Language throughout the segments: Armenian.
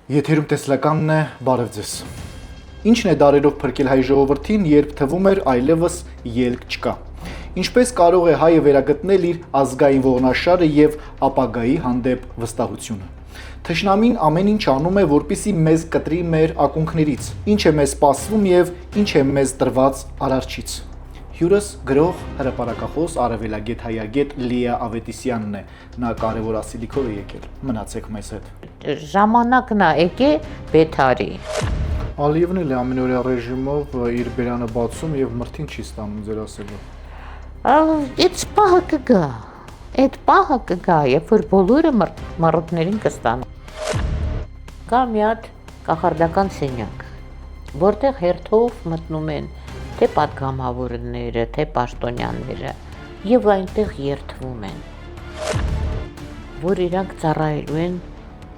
Եթերում տեսլականն է, բարև ձեզ։ Ինչն է դարերով փրկել հայ ժողովրդին, երբ թվում էր այլևս ելք չկա։ Ինչպես կարող է հայը վերագտնել իր ազգային ողնաշարը եւ ապագայի հանդեպ վստահությունը։ Թշնամին ամեն ինչ անում է, որպեսզի մեզ կտրի մեր ակունքներից, ինչ է մեզ սպասվում եւ ինչ է մեզ տրված արարչից։ Հյուրս գրող, հրապարակախոս, արևելագետ հայագետ Լիա Ավետիսյանն է։ Նա կարևոր ասիլիքով է եկել։ Մնացեք մեզ հետ։ Ժամանակն է եկե Բեթարի։ Ալիևն էլ է ամենօրյա ռեժիմով իր բերանը բացում եւ մրթին չի ստանում ձեր ասելով։ Այդ պահը կգա։ Այդ պահը կգա, երբ որ բոլորը մռութներին կստանան։ Կա մի հատ կախարդական սենյակ, որտեղ հերթով մտնում են թե պատգամավորները, թե պաշտոնյաները եւ այնտեղ երթվում են, որ իրանք ծառայելու են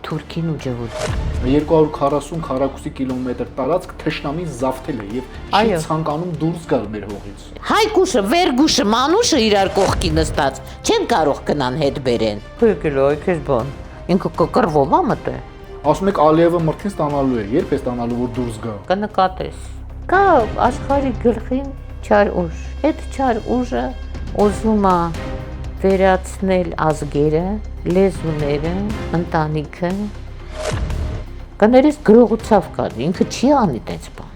Թուրքին ու ջհուդին։ 240 քառակուսի կիլոմետր տարածք թշնամին զավթել է եւ չի ցանկանում դուրս գալ մեր հողից։ Հայկուշը, վերգուշը, մանուշը իրար կողքի նստած չեն կարող գնան հետ բերեն։ Եկել այ քեզ բան։ Ինքը կկռվով է մտե։ Ասում եք Ալիևը մրթին ստանալու է, երբ է ստանալու որ դուրս գա։ Կնկատես։ Կա աշխարհի գլխին չար ուժ։ Այդ չար ուժը ուզում է վերացնել ազգերը, լեզուները, ընտանիքը։ Կներես գրողությամբ կա, ինքը չի անի տենց բան։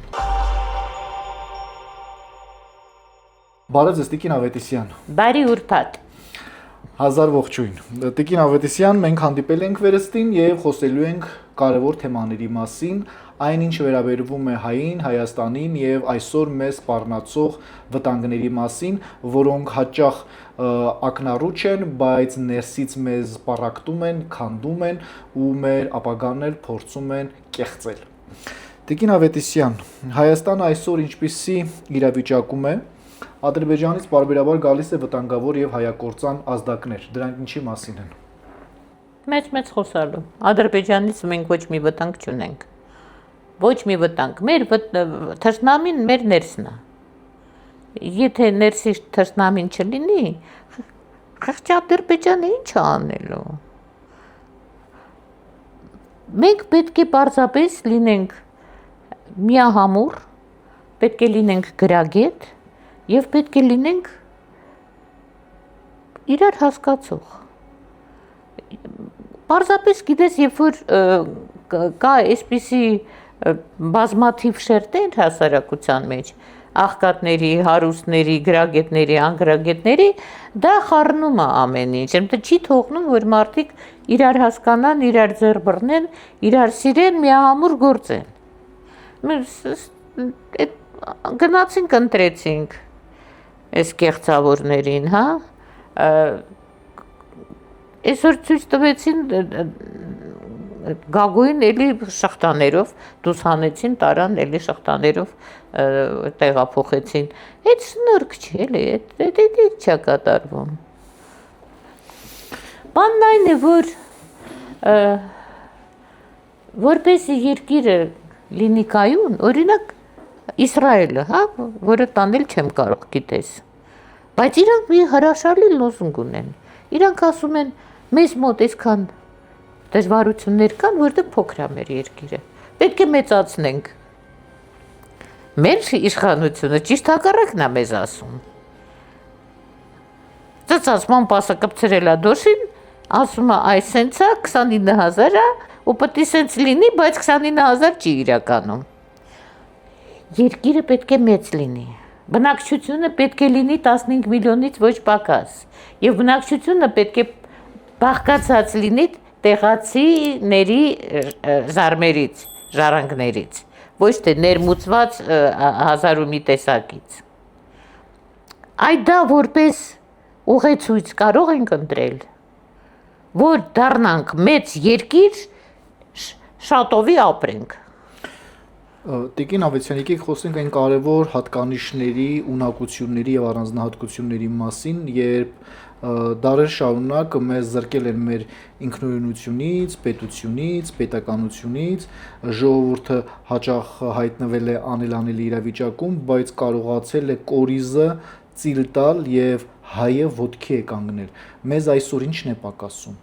Բարև ձեզ, Տիկին Ավետիսյան։ Բարի ուրբաթ։ Հազար ողջույն։ Տիկին Ավետիսյան, մենք հանդիպել ենք վերստին եւ խոսելու ենք կարևոր թեմաների մասին, այն ինչ վերաբերվում է հային, Հայաստանին եւ այսօր մեզ սպառնացող վտանգների մասին, որոնք հաճախ ակնառու չեն, բայց ներսից մեզ սպառակտում են, քանդում են ու մեր ապագան էլ փորձում են կեղծել։ Տիկին Ավետիսյան, Հայաստանը այսօր ինչպիսի իրավիճակում է, Ադրբեջանից բարբերաբար գալիս է վտանգավոր եւ հայակործան ազդակներ, դրանք ինչի մասին են։ Մեծ խոսալու։ Ադրբեջանից մենք ոչ մի վտանգ չունենք։ Ոչ մի վտանգ։ Մեր թշնամին մեր ներսն է։ Եթե ներսի թշնամին չլինի, խղճ Ադրբեջանը ինչ է անելու։ Մենք պետք է պարզապես լինենք միահամուռ, պետք է լինենք գրագետ եւ պետք է լինենք իրար հասկացող։ Պարզապես գիտես, երբ որ կա այսպիսի բազմաթիվ շերտեր հասարակության մեջ, աղքատների, հարուստների, գրագետների, անգրագետների, դա խառնում է ամեն ինչ, այնտեղ չի թողնում, որ մարդիկ իրար հասկանան, իրար ձեռ բռնեն, իրար սիրեն, միահամուռ գործեն։ Գնացինք, ընտրեցինք այս կեղծավորներին, հա, այսօր ցույց տվեցին գագույն էլի շղթաներով, դուս հանեցին, տարան էլի շղթաներով տեղափոխեցին, այդ սնորք չի էլի, այդ չա կատարվում։ Բանն այն է, որ որպեսզի երկիրը լինի կայուն, օրինակ Իսրայելը, հա, որը տանել չեմ կարող, գիտես, բայց իրանք մի հրաշալի լոզունգ ունեն, իրանք ասում են, մեզ մոտ այսքան դժվարություններ կան, որտեղ փոքր է մեր երկիրը, պետք է մեծացնենք, մեր իշխանությունը ճիշտ հակառակն է մեզ ասում, ծծացման պասը կպցրել է դոշին, ասում է այս սենց է, 29,000 է, ու պետք է սենց լինի, բայց 29,000 չի իրականում, երկիրը պետք է մեծ լինի, բնակչությունը պետք է լինի 15 միլիոնից ոչ պակաս, եւ բնակչությունը պետք է բաղկացած լինի տեղացիների զարմերից, ժառանգներից, ոչ թե ներմուծված հազար ու մի տեսակից։ Այդ դա որպես ուղեցույց կարող ենք ընտրել, որ դառնանք մեծ երկիր, շատովի ապրենք։ Տիկին Ավետիսյան, եկեք խոսենք այն կարևոր հատկանիշների, ունակությունների եւ առանձնահատկությունների մասին, երբ դարեր շարունակ մեզ զրկել են մեր ինքնուրույնությունից, պետությունից, պետականությունից, ժողովուրդը հաճախ հայտնվել է անելանելի իրավիճակում, բայց կարողացել է կորիզը ծիլ տալ եւ հայը ոտքի է կանգնել։ Մեզ այսօր ինչն է պակասում։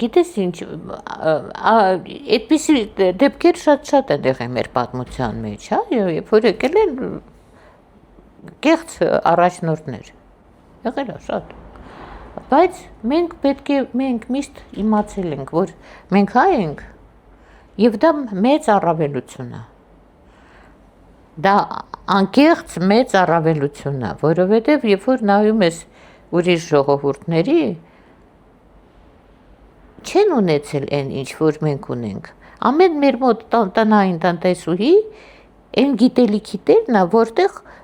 Գիտես ինչ, այդպիսի դեպքեր շատ են եղել մեր պատմության մեջ, հա, երբ որ եկել են կեղծ առաջնորդներ, եղել է շատ, բայց մենք միշտ իմացել ենք, որ մենք հայ ենք, և դա մեծ առավելություն է, դա անկեղծ մեծ առավելություն է, որովհետև երբ որ նայում ես ուրիշ ժողովուրդների, չեն ունեցել այն ինչ որ մենք ունենք, ամեն մեր մոտ տնային տնտեսուհի այն գիտելիքի տերն է,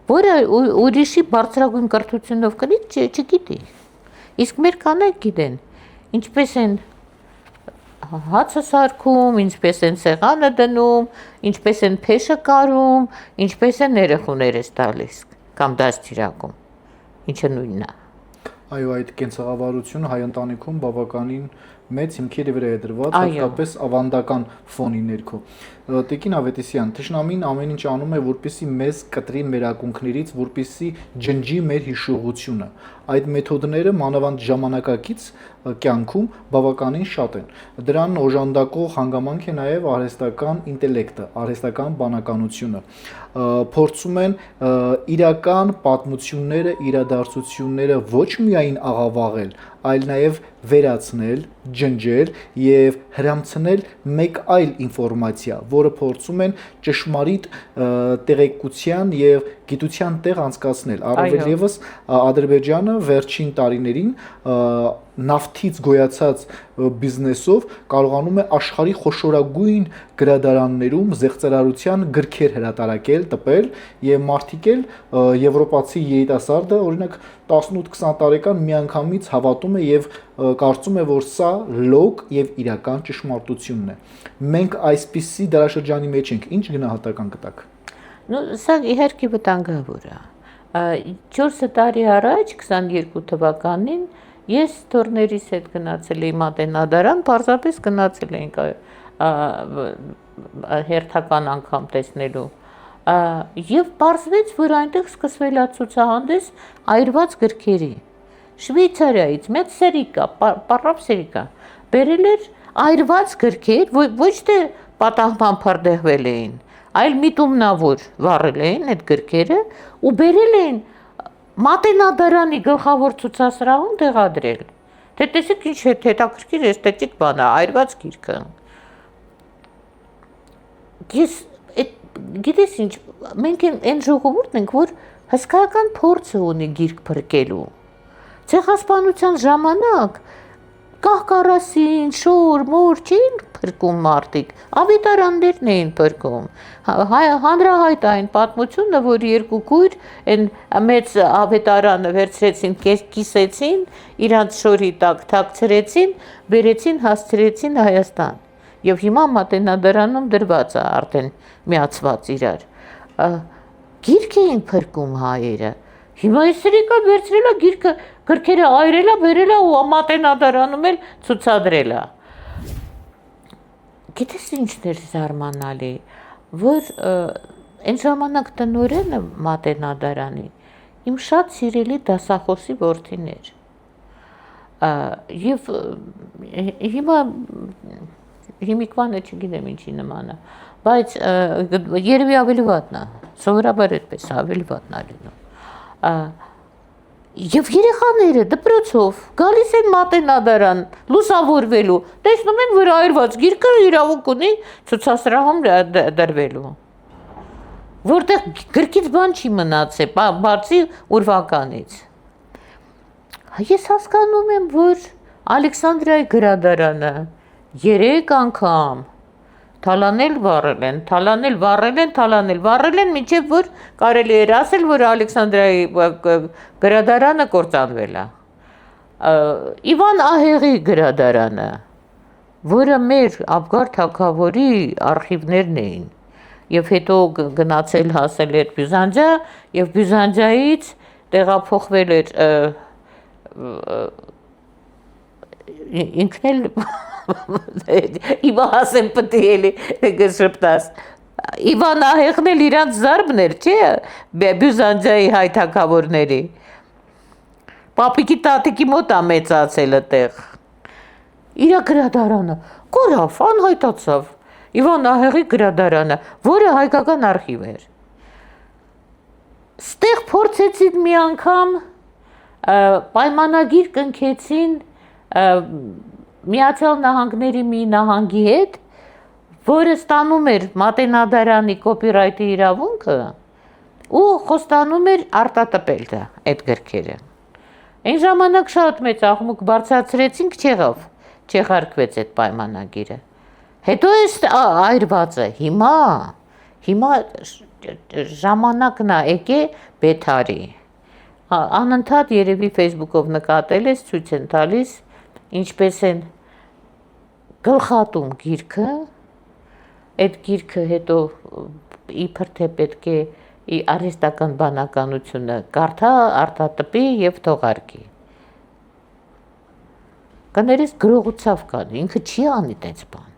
որը ուրիշի բարձրագույն կրթությունով կրի չգիտի, իսկ մեր կանայք գիտեն, ինչպես են հացը սարքում, ինչպես են սեղանը դնում, ինչպես են փեշը կարում, ինչպես են երեխուներս տալիս կամ դաստիարակում, ինչը նույնն է։ Այո, այդ կենցաղավարությունը հայ ընտանիքում բավականին մեծ հիմքերի վրա է դրված, հատկապես ավանդական ֆոնի ներքո։ Տիկին Ավետիսյան, թշնամին ամեն ինչ անում է, որպեսզի մեզ կտրի մեր ակունքներից, որպեսզի ջնջի մեր հիշողությունը։ Այդ մեթոդները մանավանդ ժամանակակից կյանքում բավականին շատ են։ Դրան օժանդակող հանգամանք է նաև արհեստական ինտելեկտը, արհեստական բանականությունը։ Փորձում են իրական պատմությունները, իրադարձությունները ոչ միայն աղավաղել, այլ նաև վերացնել, ջնջել եւ հրամցնել մեկ այլ ինֆորմացիա, որը փորձում են ճշմարիտ տեղեկության եւ գիտության տեղ անցկացնել։ Առավել եւս Ադրբեջանը վերջին տարիներին նավթից գոյացած բիզնեսով կարողանում է աշխարհի խոշորագույն գրադարաններում զեղծարարության գրքեր հրատարակել, տպել եւ մարդիկ էլ եվրոպացի երիտասարդը օրինակ 18-20 տարեկան միանգամից հավատում է եւ կարծում է, որ սա լոկ եւ իրական ճշմարտությունն է։ Մենք այսպիսի դարաշրջանի մեջ ենք, ինչ գնահատական կտաք։ Սա իհարկե վտանգավոր է։ 4 տարի առաջ 22 թվականին ես թորներիս հետ գնացել էի Մատենադարան, պարզապես գնացել էինք հերթական անգամ տեսնելու։ Եվ պարզվեց, որ այնտեղ սկսվել է ցուցահանդես այրված գրքերի։ Շվեյցարիայից մեծ սերիկա, պարապ սերիկա, բերել էր այրված գրքեր, ոչ թե պատահման փրդեղվել էին, այլ միտումնավոր վառել էին այդ գրքերը ու բերել էին Մատենադարանի գլխավոր ցուցասրահում տեղադրել։ Թե տեսեք ինչ հետաքրքիր էսթետիկ բան է, այրված գիրքը։ Ես գիտես ինչ, մենք այն ժողովուրդն ենք, որ հսկայական փորձ ունի գիրք փրկելու։ Ցեղասպանության ժամանակ կահկարասին, շոր, մոր չէին փրկում մարդիկ, ավետարաններն էին փրկում։ Հանրահայտ այն պատմությունը, որ երկու քույր այն մեծ ավետարանը վերցրեցին, կիսեցին, իրանց շորի տակ թաքցրեցին, բերեցին, հասցրեցին Հայաստան։ Եվ հիմա Մատենադարանում դրված է արդեն միացված իրար։ Գիրք էին փրկում հայերը։ Հիմա այս սերիկա վերցրել է գիրքը, գրքերը այրել է, բերել է ու Մատենադարանում էլ ցուցադրել է։ Գիտես ինչն էր զարմանալի, որ այն ժամանակ տնօրենը Մատենադարանի իմ շատ սիրելի դասախոսի որդին էր։ Եվ հիմա հիմիկվանը չգիտեմ ինչի նման է, բայց երևի ավելի վատն է, սովորաբար այդպես ավելի վատն է լինում։ Եվ երեխաները դպրոցով գալիս են Մատենադարան լուսավորվելու, տեսնում են, որ այրված գիրքը իրավունք ունի ցուցասրահում դրվելու, որտեղ գրքից բան չի մնացել, բացի ուրվականից։ Ես հասկանում եմ, որ Ալեքսանդրիայի գրադարանը 3 անգամ թալանել վառել են, մինչև որ կարելի էր ասել, որ Ալեքսանդրիայի գրադարանը կործանվել է։ Իվան Ահեղի գրադարանը, որը մեր Աբգար թագավորի արխիվներն էին, եւ հետո գնացել հասել էր Բյուզանդիա, եւ Բյուզանդիայից տեղափոխվել էր ինքն էլ Իվա ասեմ պտի էլի գշպտաս Իվան Ահեղն էլ իրանց զարբն էր, չէ, Բյուզանդիայի հայ թագավորների։ Պապիկի տատիկի մոտ է մեծացել այդտեղ։ իր գրադարանը, կորավ, անհայտացավ։ Իվան Ահեղի գրադարանը, որը հայկական արխիվ էր։ Ստեղ փորձեցին մի անգամ պայմանագիր կնքեցին Միացյալ Նահանգների մի նահանգի հետ, որը ստանում էր Մատենադարանի կոպիրայթի իրավունքը ու խոստանում էր արտատպել դա այդ գրքերը։ Այն ժամանակ շատ մեծ աղմուկ բարձրացրեցինք, չեղարկվեց այդ պայմանագիրը։ Հետո էս այրվածը, հիմա ժամանակն է եկե Բեթարի։ Անընդհատ երևի Facebook-ով նկատել ես, ցույց են տալիս, ինչպես են գլխատում գիրքը, այդ գիրքը հետո իբր թե պետք է արհեստական բանականությունը կարդա, արտատպի եւ թողարկի։ Կներես գրողությամբ կան, ինքը չի անի տենց բան։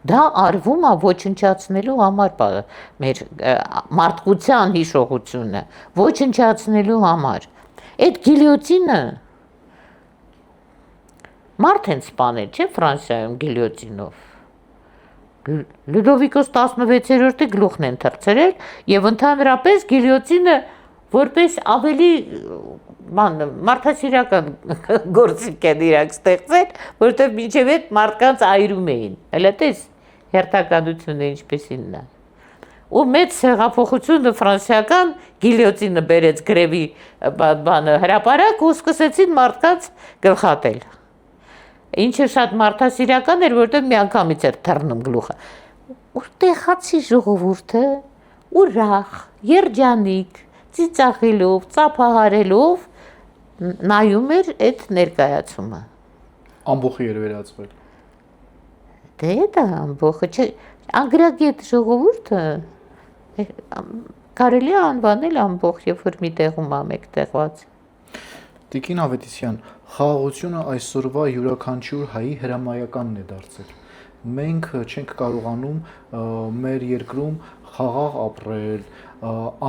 Դա արվում է ոչնչացնելու համար մեր մարդկության հիշողությունը, ոչնչացնելու համար։ Այդ գիլյոտինը մարդ են սպանել, չէ՞ Ֆրանսիայում գիլյոտինով։ Լյուդովիկոս 16-րդի գլուխն են թռցրել եւ ընդհանրապես գիլյոտինը որպես ավելի մարդասիրական գործիք են իրանք ստեղծել, որովհետեւ մինչեւ այդ մարդկանց այրում էին։ Հələ տես հերթականությունը ինչպեսինն է։ Ու մեծ հեղափոխությունը ֆրանսիական գիլյոտինը բերեց գրևի հրապարակ ու սկսեցին մարդկանց գլխատել։ Ինչը շատ մարդասիրական էր, որովհետև միանգամից էր թռնում գլուխը։ Որտեղացի ժողովուրդը ուրախ, երջանիկ, ծիծաղելով, ծափահարելով նայում էր այդ ներկայացումը։ Ամբողջի էր վերածվել։ Դե դա ամբողջը չէ, անգրագետ ժողովուրդը կարելի է անվանել ամբողջ, երբ որ մի տեղում է մեկ տեղված։ Տիկին Ավետիսյան, խաղաղությունը այսօրվա յուրաքանչյուր հայի հրամայականն է դարձել։ Մենք չենք կարողանում մեր երկրում խաղաղ ապրել,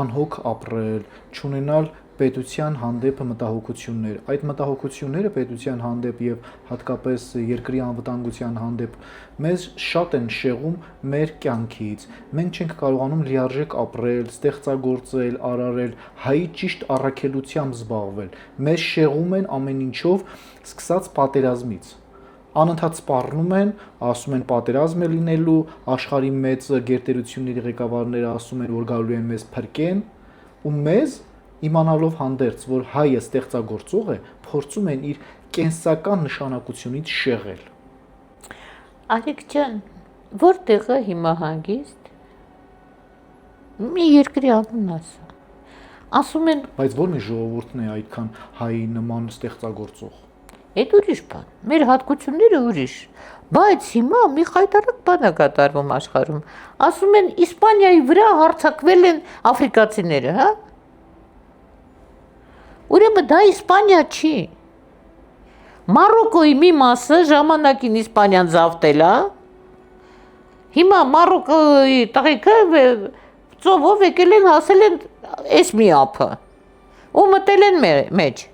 անհոգ ապրել, չունենալ պետության հանդեպ մտահոգություններ։ Այդ մտահոգությունները պետության հանդեպ եւ հատկապես երկրի անվտանգության հանդեպ մեզ շատ են շեղում մեր կյանքից։ Մենք չենք կարողանում լիարժեք ապրել, ստեղծագործել, արարել, հայի ճիշտ առաքելությամբ զբաղվել։ Մեզ շեղում են ամեն ինչով, սկսած պատերազմից։ Անընդհատ սպառնում են, ասում են պատերազմ է լինելու, աշխարհի մեծ գերտերությունների ղեկավարները ասում են, որ գալու են մեզ փրկեն, ու մեզ իմանալով հանդերձ, որ հայը ստեղծագործող է, փորձում են իր կենսական նշանակությունից շեղել։ Արիկ ջան, որտեղ է հիմա հանգիստ։ Մի երկրի անուն ասա։ Ասում են, բայց ո՞ր մի ժողովուրդն է այդքան հայի նման ստեղծագործող։ Այդ ուրիշ բան, մեր հատկությունները ուրիշ, բայց հիմա մի խայտարակ բան է կատարվում աշխարհում։ Ասում են Իսպանիայի վրա հարձակվել են աֆրիկացիները, հա։ Ուրեմն դա Իսպանիա չի։ Մարոկոյի մի մասը ժամանակին Իսպանիան զավթել է։ Հիմա Մարոկոյի տղեկը ծովով եկել են հասել են այս մի ափը։ Ու մտել են մեջ։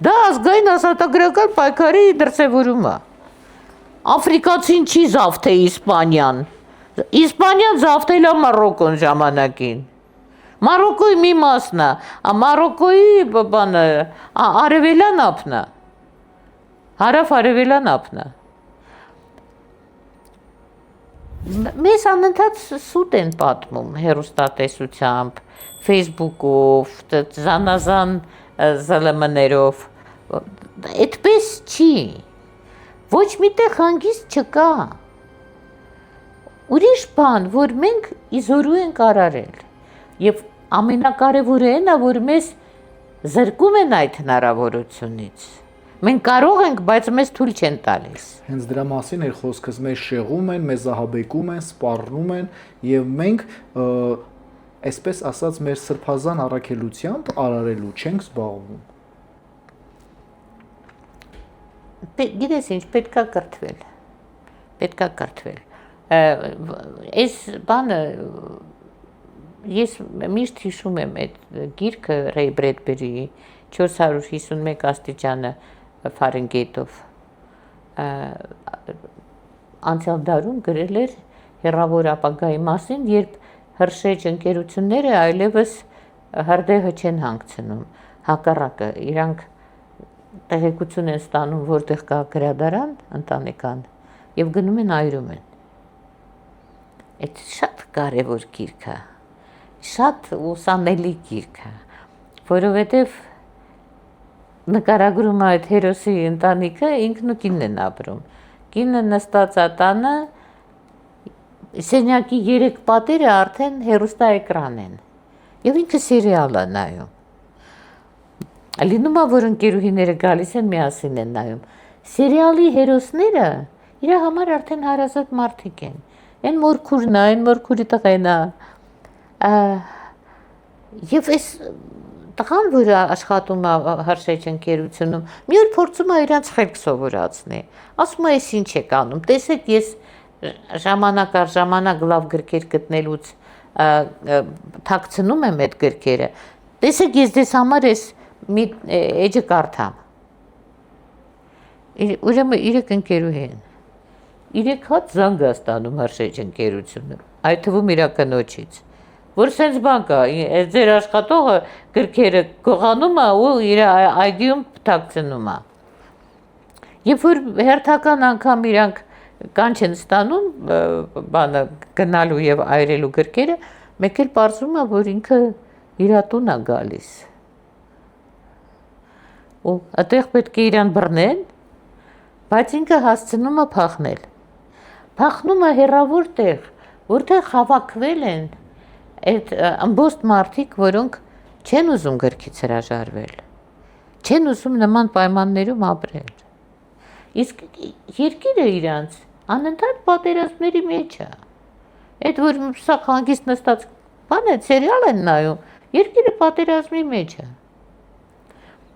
Դա ազգային ազատագրական պայքարի դրսևորում է։ Աֆրիկացին չի զավթել Իսպանիան։ Իսպանիան զավթել է Մարոկոն ժամանակին։ Մարոկոյի մի մասն է, Մարոկոյի բանը արևելյան ափն է։ Հարավ-արևելյան ափն է։ Մեզ անընդհատ սուտ են պատմում հեռուստատեսությամբ, Facebook-ով, զանազան ԶԼՄ-ներով։ Այդպես չի։ Ոչ միտեղ հանգիստ չկա։ Ուրիշ բան, որ մենք իզորու ենք արարել։ Եվ ամենակարևորը այն է, որ մեզ զրկում են այդ հնարավորությունից։ Մենք կարող ենք, բայց մեզ թույլ չեն տալիս։ Հենց դրա մասին էր խոսքս, մեզ շեղում են, մեզ ահաբեկում են, սպառնում են եւ մենք այսպես ասած մեր սրբազան առաքելությամբ արարելու չենք զբաղվում։ Գիտես ինչ, պետքա կրթվել։ Պետքա կրթվել։ Այս բանը ես միշտ հիշում եմ այդ գիրքը Ռեյ Բրեդբերիի 451 աստիճանը Ֆարենհայթով։ անցյալ դարում գրել էր հեռավոր ապագայի մասին, երբ հրշեջ ընկերությունները այլևս հրդեհը չեն հանգցնում, հակառակը, իրանք տեղեկություն են ստանում, որտեղ կա գրադարան ընտանեկան եւ գնում են այրում են։ Այդ շատ կարևոր գիրք է, շատ ուսանելի գիրք է, որովհետեւ նկարագրում այդ հերոսի ընտանիքը ինքն ու կինն են ապրում։ Կինը նստած է տանը, սենյակի 3 պատերը արդեն հեռուստաէկրան են եւ ինքը սերիալ է նայում։ Լինում է, որ ընկերուհիները գալիս են միասին են նայում։ Սերիալի հերոսները իր համար արդեն հարազատ մարդիկ են։ Այն մորքուրն է, այն մորքուրի տղեն է։ Եվ այս տղան, որը աշխատում է հրշեջ ընկերությունում, մի օր փորձում է իրանց խելք սովորացնի։ Ասում է, «Էս ինչ եք անում, տեսեք, ես ժամանակ առ ժամանակ լավ գրքեր գտնելուց թաքցնում եմ այդ գրքերը։ Տեսեք, ես դες համար էս մի էջը կարդամ»։ Ուրեմն 3 ընկերուհի են։ 3 հատ զանգ է ստանում հրշեջ ընկերությունը, այդ թվում իր կնոջից, որ սենց բան կա, ձեր աշխատողը գրքերը գողանում է ու իր այգիում թաքցնում է։ Երբ որ հերթական անգամ իրանք կանչ են ստանում բանը գնալու եւ այրելու գրքերը, մեկ էլ պարզվում է, որ ինքը իր տուն է գալիս։ Ու այդտեղ պետք է իրան բռնեն, բայց ինքը հասցնում է փախնել։ Փախնում է հեռավոր տեղ, որտեղ հավաքվել են այդ ամբողջ մարդիկ, որոնք չեն ուզում գրքից հրաժարվել, չեն ուզում նման պայմաններում ապրել։ Իսկ երկիրը իրանց անընդհատ պատերազմների մեջ է։ Այդ որ սա հանգիստ նստած բան է, սերիալ են նայում, երկիրը պատերազմի մեջ է։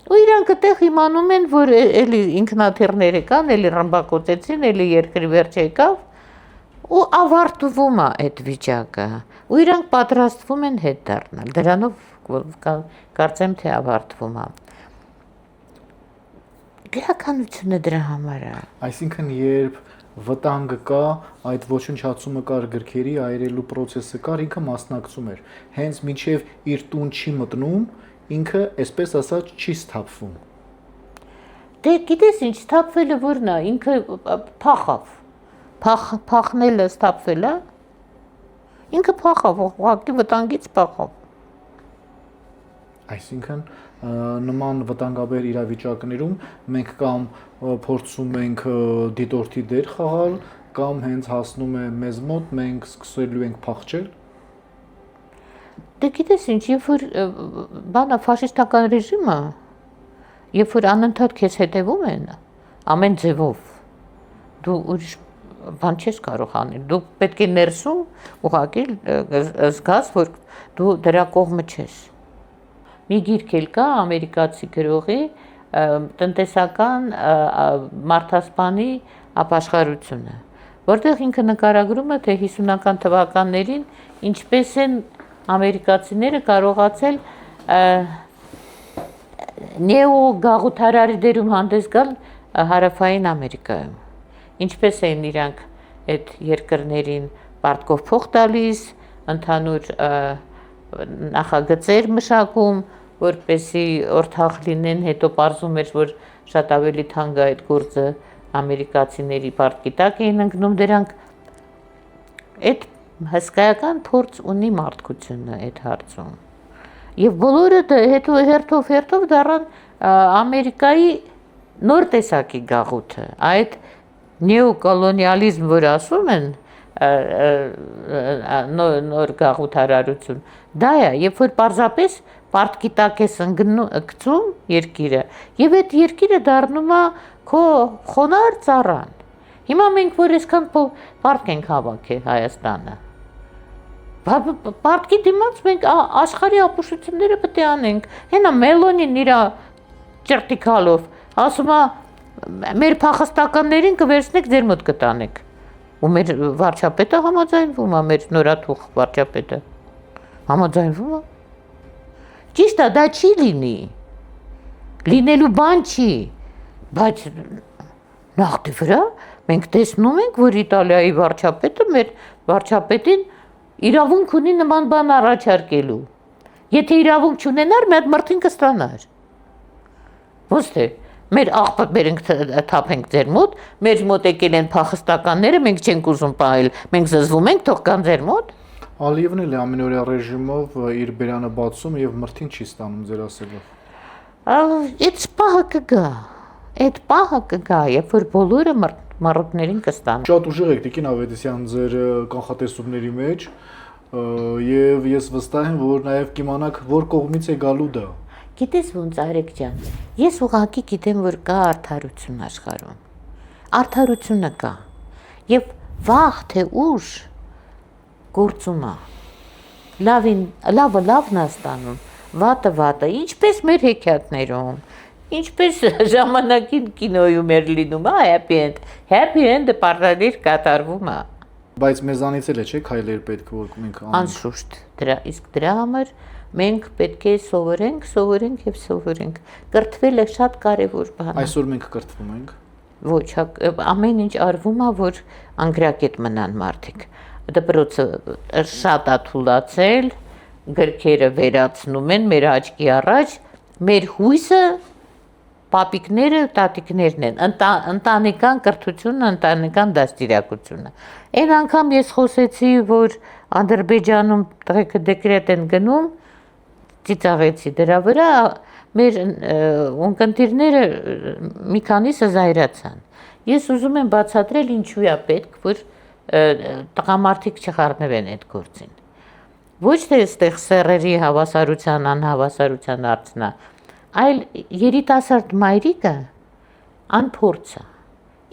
Ու իրանք այդտեղ իմանում են, որ էլի ինքնաթիռները կան, էլի ռմբակոծեցին, էլի երկրի վերջ եկավ, ու ավարտվում է այդ վիճակը։ Ու իրանք պատրաստվում են հետ դառնալ։ Դրանով կարծեմ թե ավարտվում է։ Գրականությունը դրա համար է։ Այսինքն երբ վտանգը կա, այդ ոչնչացումը կար, գրքերի այրելու process-ը կար, ինքը մասնակցում էր։ Հենց մինչև իր տուն չի մտնում, ինքը, այսպես ասած, չի սթափվում։ Դե գիտես ինչ, սթափվելը որն է, ինքը փախավ։ Փախնելը սթափվելը։ Ինքը փախավ, ուղղակի վտանգից փախավ։ Այսինքն նման վտանգաբեր իրավիճակներում մենք կամ փորձում ենք դիտորդի դեր խաղալ, կամ հենց հասնում է մեզ մոտ, մենք սկսելու ենք փախչել։ Դե գիտես ինչ, երբ որ բանը ֆաշիստական ռեժիմը, երբ որ անընդհատ քեզ հետևում են, ամեն ձևով, դու ուրիշ բան չես կարող անել, դու պետք է ներսում ուղղակի զգաս, որ դու դրա կողմը չես։ Մի գիրք էլ կա ամերիկացի գրողի տնտեսական մարդասպանի ապաշխարությունը, որտեղ ինքը նկարագրում է, թե 50-ական թվականներին ինչպես են ամերիկացիները կարողացել նեո գաղութարարի դերում հանդես գալ հարավային Ամերիկայում։ Ինչպես էին իրանք այդ երկրներին պարտքով փող տալիս, ընդհանուր նախագծեր մշակում, որպեսզի օրթախ լինեն, հետո պարզում էր, որ շատ ավելի թանկ է այդ գործը ամերիկացիների պարտքի տակ էին ընկնում դրանք։ Այդ հսկայական փորձ ունի մարդկությունը այդ հարցում։ Եվ բոլորը հետո հերթով դառան Ամերիկայի նոր տեսակի գաղութը, այդ նեոկոլոնիալիզմ, որ ասում են, նոր գաղութարարություն, դա է, երբ որ պարզապես պարտքի տակ ես ընկցում երկիրը, եւ այդ երկիրը դառնում է քո խոնարհ ծառան։ Հիմա մենք որ այսքան պարտք ենք հավաքել Հայաստանը, պարտքի դիմաց մենք աշխարհի ապուշությունները պետք է անենք։ Հենա Մելոնին իր ճրտիկալով ասում է, մեր փախստականներին կվերցնեք, ձեր մոտ կտանեք։ Ու մեր վարչապետը համաձայնվում է, մեր նորաթուխ վարչապետը համաձայնվում է։ Ճիշտ է, դա չի լինի, լինելու բան չի, բայց Նախդի վրա մենք տեսնում ենք, որ Իտալիայի վարչապետը մեր վարչապետին իրավունք ունի նման բան առաջարկելու։ Եթե իրավունք չունենար, մի հատ մրթին կստանար։ Ոնց թե մեր աղբերենք թափենք ձեր մոտ, մեր մոտ եկել են փախստականները, մենք չենք ուզում պահել, մենք զզվում ենք, թող կան ձեր մոտ։ Ալիևն էլ է ամենօրյա ռեժիմով իր բերանը բացում եւ մրթին չի ստանում ձեր ասելով։ Այդ պահը կգա։ Այդ պահը կգա, երբ որ բոլորը մառուտներին կստանան։ Շատ ուժեղ եք Տիկին Ավետիսյան ձեր կանխատեսումների մեջ եւ ես վստահ եմ, որ նաեւ կիմանաք որ կողմից է գալու դա։ Գիտես ոնց Արեգ ջան, ես ուղղակի գիտեմ, որ կա արդարություն աշխարհում։ Արդարությունը կա։ Եվ վաղ թե ուշ գործում է։ Լավը լավն է ստանում, վատը, ինչպես մեր հեքիաթներում, ինչպես ժամանակին կինոյում էր լինում, happy end պարտադիր կատարվում է։ Բայց մեզանից էլ է, չէ՞, քայլեր պետք որ մենք անենք։ Անշուշտ, իսկ դրա համար մենք պետք է սովորենք եւ սովորենք։ Կրթվելը շատ կարեւոր բան է։ Այսօր մենք կրթվում ենք։ Ոչ, ամեն ինչ արվում է, որ անգրակետ մնան մարդիկ։ Դպրոցը շատ է թուլացել, գրքերը վերացնում են մեր աչքի առաջ, մեր հույսը պապիկները, տատիկներն են, ընտանեկան կրթությունը, ընտանեկան դաստիարակությունը։ Այն անգամ ես խոսեցի, որ Ադրբեջանում տղեկը դեկրետ են գնում, ծիծաղեցի դրա վրա, մեր ունկնդիրները մի քանիսը զայրացան։ Ես ուզում եմ բացատրել ինչու է պետք, որ տղամարդիկ չխառնվեն այդ գործին։ Ոչ թե այստեղ սեռերի հավասարության, անհավասարության հարցն է, այլ երիտասարդ մայրիկը անփորձ է։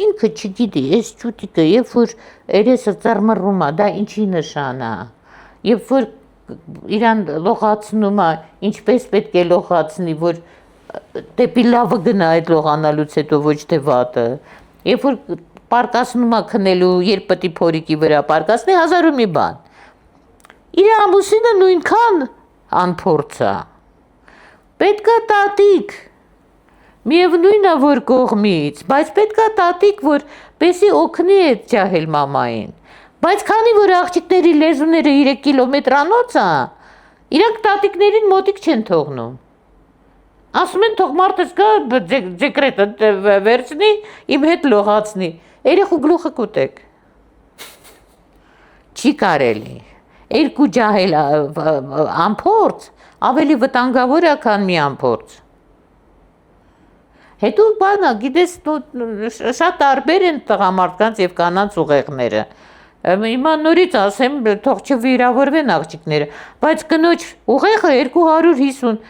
Ինքը չգիտի, այս ճուտիկը, երբ որ երեսը ծռմռում է, դա ինչի նշան է։ Երբ որ իրան լողացնում է, ինչպես պետք է լողացնի, որ դեպի լավը գնա այդ լողանալուց հետո ոչ թե վատը։ Երբ որ պարկասնում է քնելու, երբ պետք է փորիկի վրա պարկասնի, հազար ու մի բան։ Իր ամուսինը նույնքան անփորձ է։ Պետք է տատիկ, միևնույն է որ կողմից, բայց պետք է տատիկ, որ պեսի օգնի այդ ջահել մամային։ Բայց քանի որ աղջիկների լեզուները 3 կիլոմետրանոց է, իրանք տատիկներին մոտիկ չեն թողնում։ Ասում են թող մարդս գա դեկրետը վերցնի, իմ հետ լողացնի, երեխու գլուխը կուտեք։ Չի կարելի։ Երկու ջահել անփորձ ավելի վտանգավոր է, քան մի անփորձ։ Հետո բանա, գիտես, շատ տարբեր են տղամարդկանց եւ կանանց ուղեղները։ Հիմա նորից ասեմ, թող չվիրավորվեն աղջիկները, բայց կնոջ ուղեղը 250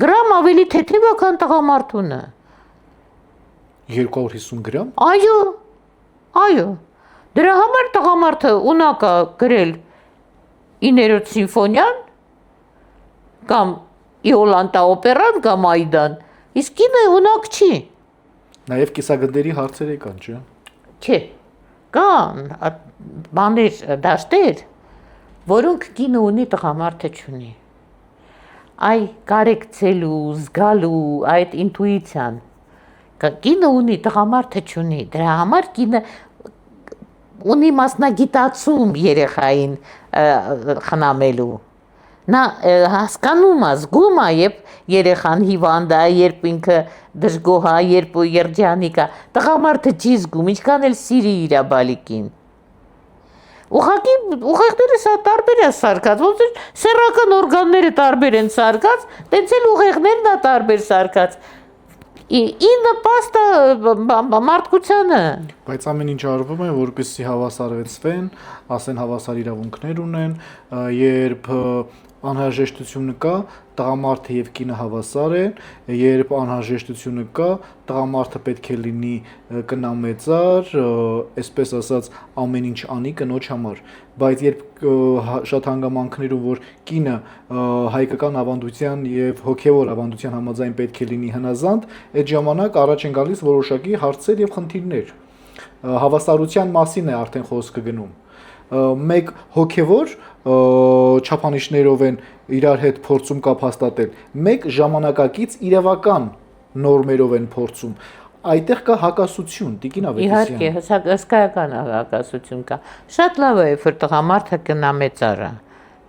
գրամ ավելի թեթև է, քան տղամարդունը։ 250 գրամ։ Այո։ Դրա համար տղամարդը ունակ է գրել 9-րդ սիմֆոնիան կամ Իոլանտա օպերան կամ Այդան, իսկ կինը ունակ չի։ Նաև կիսագնդերի հարցեր եկան, չէ՞։ Չէ։ Կան բաներ, դաշտեր, որոնք կինը ունի, տղամարդը չունի։ Այ կարեկցելու, զգալու, այդ ինտուիցիան։ Կինը ունի, տղամարդը չունի։ Դրա համար կինը ունի մասնագիտացում երեխային խնամելու։ Նա հասկանում է, զգում է, երբ երեխան հիվանդ է, երբ ինքը դժգոհ է, երբ երջանիկ է, տղամարդը չի զգում, ինչքան էլ սիրի իր բալիկին։ Ուղղակի ուղեղները սա տարբեր է սարքած, ոնց որ սեռական օրգանները տարբեր են սարքած, տենց էլ ուղեղներն է տարբեր սարքած։ Ինը պաստը մարդկությանը։ Բայց ամեն ինչ արվում է, որպեսզի հավասարվեցվեն, ասեն հավասար իրավունքներ ունեն, երբ անհրաժեշտությունը կա, տղամարդը եւ կինը հավասար են, երբ անհրաժեշտությունը կա, տղամարդը պետք է լինի կնամեծար, այսպես ասած, ամեն ինչ անի կնոջ համար, բայց երբ շատ հանգամանքներում որ կինը հայկական ավանդության եւ հոգեվոր ավանդության համաձայն պետք է լինի հնազանդ, այդ ժամանակ առաջ են գալիս որոշակի հարցեր եւ խնդիրներ։ Հավասարության մասին է արդեն խոսքը գնում։ Մեկ հոգեվոր չափանիշներով են իրար հետ փորձում կապ հաստատել, մեկ ժամանակակից իրավական նորմերով են փորձում։ այդտեղ կա հակասություն, Տիկին Ավետիսյան։ Իհարկե, հսկայական հակասություն կա։ Շատ լավ է, որ տղամարդը կնա մեծարա։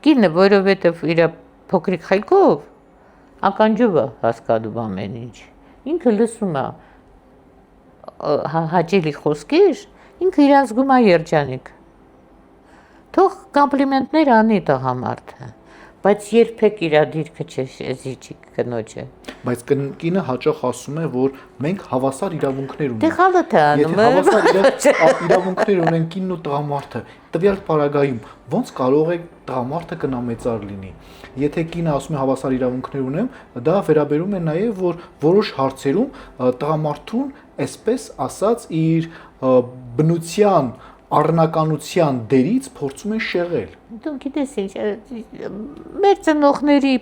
Կինը, որովհետև իր փոքրիկ խելքով ականջով է հասկանում ամեն ինչ։ Ինքը լսում է հաճելի խոսքեր, ինքը իրան զգում է երջանիկ։ Թող կոմպլիմենտներ անի տղամարդը, բայց երբեք իր դիրքը չեզիջի կնոջը։ Բայց կինը հաճախ ասում է, որ մենք հավասար իրավունքներ ունենք։ Դե խալը թե անում է։ Եթե հավասար իրավունքներ ունեն կինն ու տղամարդը, տվյալ պարագայում ոնց կարող է տղամարդը կնամեծար լինի։ Եթե կինը ասում է հավասար իրավունքներ ունեմ, դա վերաբերում է նաև, որ որոշ հարցերում տղամարդուն, այսպես ասած, իր բնության առնականության դերից փորձում են շեղել։ Դու գիտես ինչ, մեր ծնողների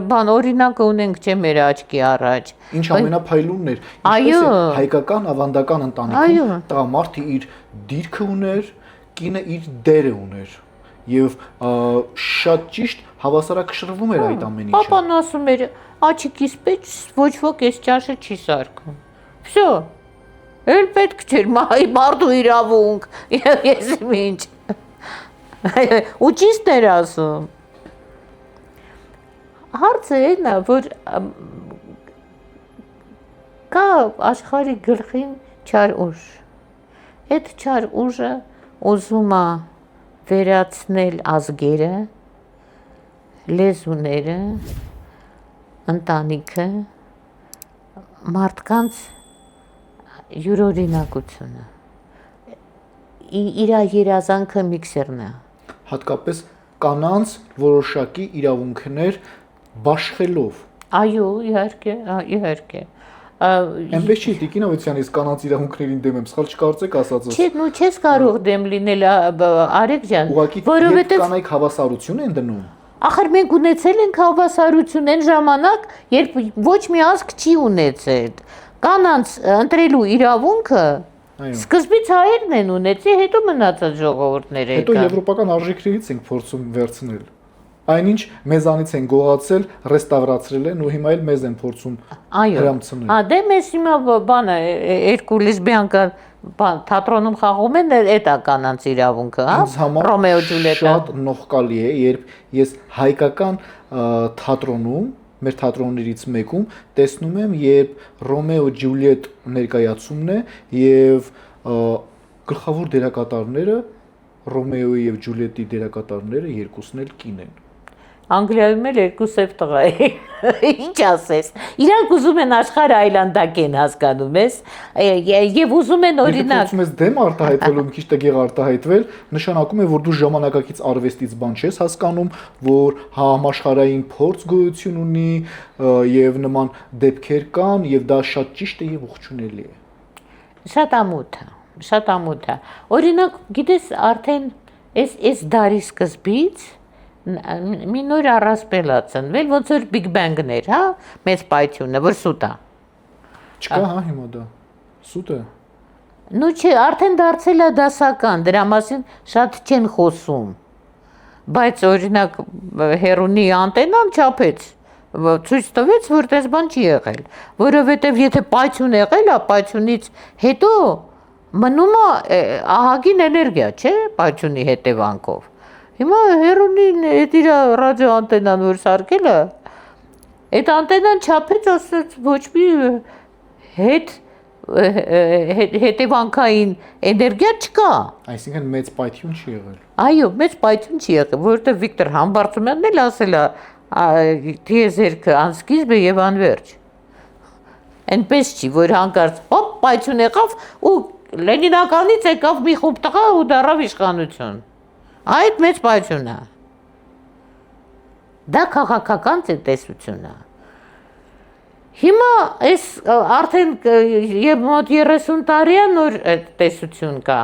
բան օրինակը ունենք չէ մեր աչքի առաջ։ Ինչ ամենափայլունն էր, Այո։ ինչպես է հայկական ավանդական ընտանիքում տղամարդը իր դիրքը ուներ, կինը իր դերը ուներ եւ շատ ճիշտ հավասարակշռվում էր այդ ամեն ինչը։ Պապան ասում էր, աչքիս պես ոչ ոք էս ճաշը չի սարքում։ Всё։ Էլ պետք չէր մարդու իրավունք, ես ինչ։ Ու ճիշտ էր ասում։ Հարցը այն է, որ կա աշխարհի գլխին չար ուժ։ Այդ չար ուժը ուզում է վերացնել ազգերը, լեզուները, ընտանիքը, մարդկանց յուրօրինակությունը։ Իր երազանքը միքսերն է։ Հատկապես կանանց որոշակի իրավունքներ բաշխելով։ Այո, իհարկե։ Այնպես չի, Տիկին Ավետիսյան, ես կանանց իրավունքներին դեմ եմ, սխալ չկարծեք ասածս։ Չէ, նու չես կարող դեմ լինել, Արեգ ջան, որովհետև կանայք հավասարություն են դնում։ Ախր մենք ունեցել ենք հավասարություն այն ժամանակ, երբ ոչ մի ազգ չի ունեցել։ Կանանց ընտրելու իրավունքը սկզբից հայերն են ունեցել, հետո մնացած ժողովուրդները եկան։ Հետո եվրոպական արժեքներից ենք փորձում վերցնել։ Այնինչ մեզանից են գողացել, ռեստավրացրել են ու հիմա էլ մեզ են փորձում հրամցնել։ Դե մեզ հիմա բանը երկու լեսբիանկա թատրոնում խաղում են, այդ է կանանց իրավունքը, հա։ Ռոմեո Ջուլիետը։ Շատ նողկալի է, երբ ես հայկական թատրոնում, մեր թատրոններից մեկում տեսնում եմ, երբ Ռոմեո Ջուլիետ ներկայացումն է եւ գլխավոր դերակատարները Ռոմեոյի եւ Ջուլիետի դերակատարները երկուսն էլ կին են։ Անգլիայում էլ երկու սև տղա է։ Ինչ ասես։ Իրանք ուզում են աշխարհը այլանդակեն, հասկանում ես, եւ ուզում են օրինակ։ Եթե ես դեմ արտահայտվել ու մի քիչ տգեղ արտահայտվել, նշանակում է, որ դու ժամանակակից արվեստից բան չես հասկանում, որ համաշխարհային փորձ գոյություն ունի եւ նման դեպքեր կան եւ դա շատ ճիշտ է եւ ողջունելի է։ Շատ ամոթ է։ Օրինակ, գիտես, արդեն այս դարի սկզբից մի նոր առասպել ա ծնվել, ոնց որ Big Bang-ն էր, հա, մեծ պայթյունը, որ սուտ է։ Չկա, հա, հիմա դա։ Սուտ է։ Նու չէ, արդեն դարձել է դասական, դրա մասին շատ չեն խոսում։ Բայց օրինակ հեռունի անտենան չափեց, ցույց տվեց, որ դες բան չի եղել, որովհետև եթե պայթյուն եղել է, պայթյունից հետո մնում է ահագին էներգիա, չէ, պայթյունի հետևանքով։ Հիմա հեռունին այդ իր ռադիո անտենան որ սարքել է, այդ անտենան չափեց, ասաց ոչ մի հետևանքային էներգիա չկա։ Այսինքն մեծ պայթյուն չի եղել։ Այո, մեծ պայթյուն չի եղել, որովհետև Վիկտոր Համբարձումյանն էլ ասել է, տիեզերքը անսկիզբ է եւ անվերջ։ Այնպես չի, որ հանկարծ հոպ պայթյուն եղավ ու Լենինականից եկավ մի խումբ տղա ու դառավ իշխանություն։ Այդ մեծ պայթյուն է։ Դա քաղաքական տեսություն է։ Հիմա այս արդեն եւ մոտ 30 տարի է նոր տեսություն կա,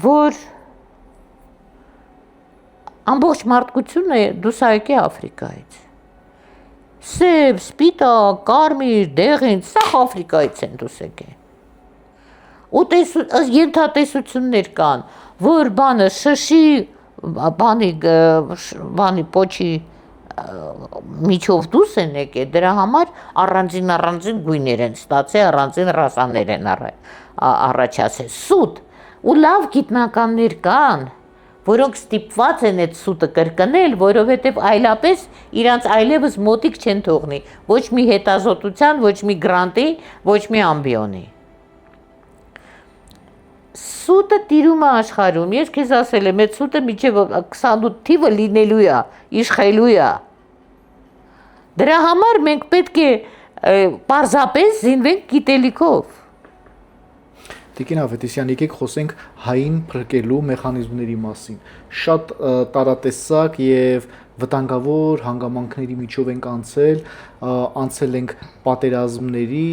որ ամբողջ մարդկությունը դուրս եկել Աֆրիկայից։ Սև, սպիտակ, կարմիր, դեղին, սա Աֆրիկայից են դուրս եկել։ Ու ենթատեսություններ կան, որ բանը շշի, բանի պոչի միջով դուրս են եկել, դրա համար առանձին գույներ են ստացել, առանձին ռասաներ են առաջացել։ Սուտ ու լավ գիտնականներ կան, որոնք ստիպված են այդ սուտը կրկնել, որովհետև այլապես իրանց այլևս մոտիկ չեն թողնի, ոչ մի հետազոտության, ոչ մի գրանտի, ոչ մի ամբիոնի։ Սուտը տիրում է աշխարհում, ես քեզ ասել եմ, այդ սուտը մինչև 28 թիվը լինելու է, իշխելու է։ Դրա համար մենք պետք է պարզապես զինվենք գիտելիքով։ Տիկին Ավետիսյան, եկեք խոսենք հային փրկելու մեխանիզմների մասին։ Շատ տարատեսակ եւ վտանգավոր հանգամանքների միջով ենք անցել ենք պատերազմների,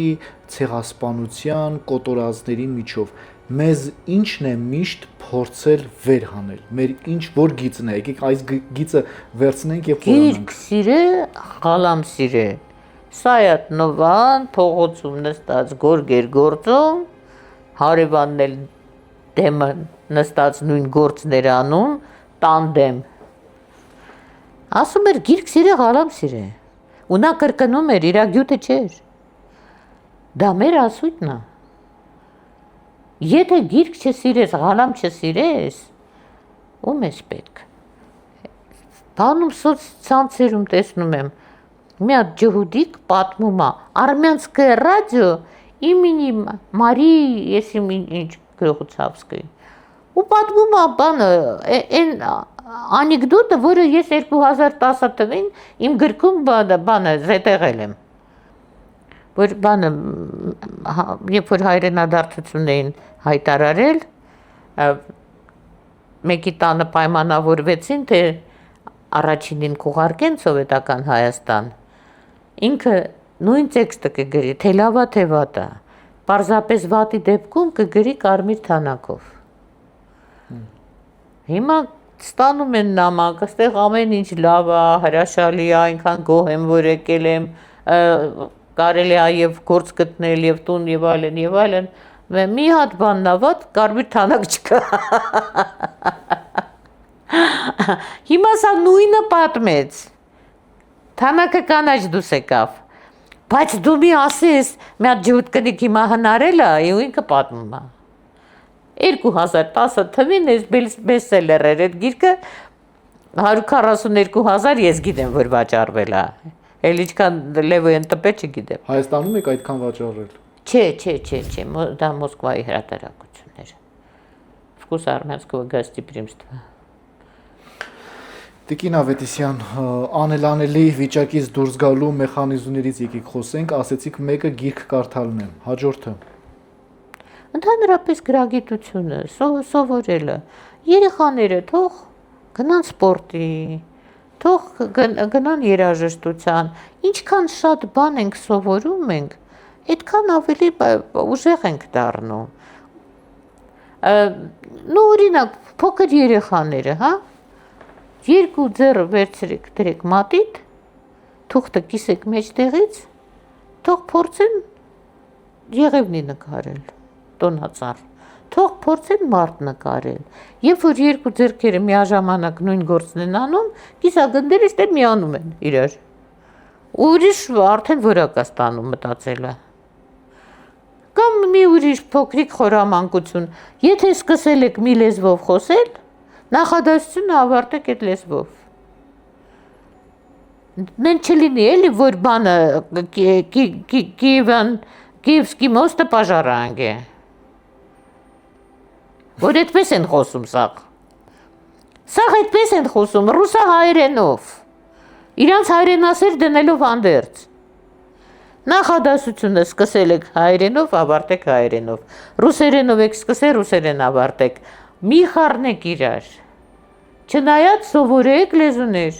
ցեղասպանության, կոտորածների միջով։ Մեզ ինչն է միշտ փորձել վեր հանել։ Մեր որ գիծն է, եկեք այս գիծը վերցնենք եւ խորանանք։ Գիրք սիրե, խալամ սիրե։ Սա է նովան փողոցում նստած գորգեր գործում, հարևանն էլ դեմը նստած նույն գործներ անում, տանդեմ։ Ասում էր գիրք սիրե, խալամ սիրե։ Ու նա կրկնում էր, իր գյուտը չէր։ Դա մեր ասույթն է։ Եթե գիրք չսիրես, խալամ չսիրես, ում ես պետք։ Բանում սոցցանցերում տեսնում եմ, մի հատ ջհուդիկ պատմում է, արմյանսկое ռադիո իմենի Մարիի, եսի ինչ Գրողուցավսկայի։ Ու պատմում է բանը, այն անեկդոտը, որը ես 2010 թվականին իմ գրքում բանը զետեղել եմ։ Որ բանը, երբ որ հայրենադարձություն էին հայտարարել, մեկի տանը պայմանավորվեցին, թե առաջինին կուղարկեն սովետական Հայաստան, ինքը նույն տեքստը կգրի, թե լավա, թե վատա, պարզապես վատի դեպքում կգրի կարմիր թանակով։ Հիմա ստանում են նամակ, այստեղ ամեն ինչ լավ է, հրաշալի է, այնքան գոհ եմ, որ եկել եմ, կարելի է եւ գործ գտնել եւ տուն եւ այլն, մի հատ բանն է վատ, կարմիր թանակ չկա։ Հիմա սա նույնը պատմեց։ Թանակը կանաչ դուս եկավ։ Բայց դու մի ասես, մի հատ ջհուդ կնիկ հիմա հնարել է, ու ինքը պատմում է։ 2010 թվին ես բեսթսելեր էր այդ գիրքը 142,000 ես գիտեմ, որ վաճառվել է։ Էլ ինչքան Լևոյեն տպե չգիտեմ։ Հայաստանում եք այդքան վաճառել։ Չէ, դա Մոսկվայի հրատարակություններ։ Վկուս Արմենսկого гостеприимства։ Տիկին Ավետիսյան, անելանելի վիճակից դուրս գալու մեխանիզմներից եկեք խոսենք, ասեցիք մեկը գիրք կարդալն է, հաջորդը։ Ընդհանրապես գրագիտությունը, սովորելը, երեխաները թող գնան սպորտի, թող գնան երաժշտության, ինչքան շատ բան ենք սովորում ենք, այդքան ավելի ուժեղ ենք դառնում։ Նու օրինակ փոքր երեխաները, հա, երկու ձեռը վերցրեք, դրեք մատիտ, թուղթը կիսեք մեջտեղից, թող փորձեն Եղևնի նկարել, տոնածառ, թող փորձեն մարդ նկարել, երբ որ երկու ձեռքերը միաժամանակ նույն գործն են անում, կիսագնդերը ստեղ միանում են իրար, ուրիշ արդեն որակա ստանում մտածելը, կամ մի ուրիշ փոքրիկ խորամանկություն, եթե սկսել եք մի լեզվով խոսել, նախադասությունը ավարտեք այդ լեզվով, նեն չլինի էլի, որ բանը Կիևսկի մոստը պաժարանք է, որ այդպես են խոսում սաղ այդպես են խոսում, ռուսա հայրենով, իրանց հայրենասեր դնելով անդերց, նախադասությունը սկսել եք հայրենով, ավարտեք հայրենով, ռուսերենով եք սկսել, ռուսերեն ավարտեք, մի խառնեք իրար, չնայած սովորեք լեզուներ,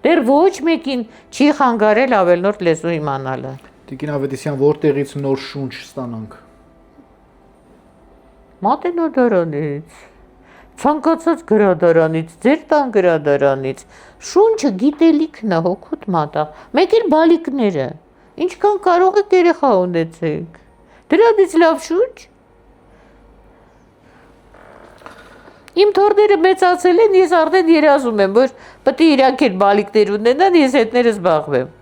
դեր ոչ մեկին չի խանգարել ավելնորդ լեզու իմանալը։ Տիկին Ավետիսյան, որտեղից նոր շունչ ստանանք։ Մատենադարանից, ցանկացած գրադարանից, ձեր տան գրադարանից, շունչը գիտելիքն է, հոգուտ մատա, մեկ էլ բալիկները, ինչքան կարող եք երեխա ունեցեք, դրանից լավ շունչ։ Իմ թորները մեծացել են, ես արդեն երազում եմ, որ պետք է իրանք էլ բալիկներ ունենան, ես հետները զբաղվեմ։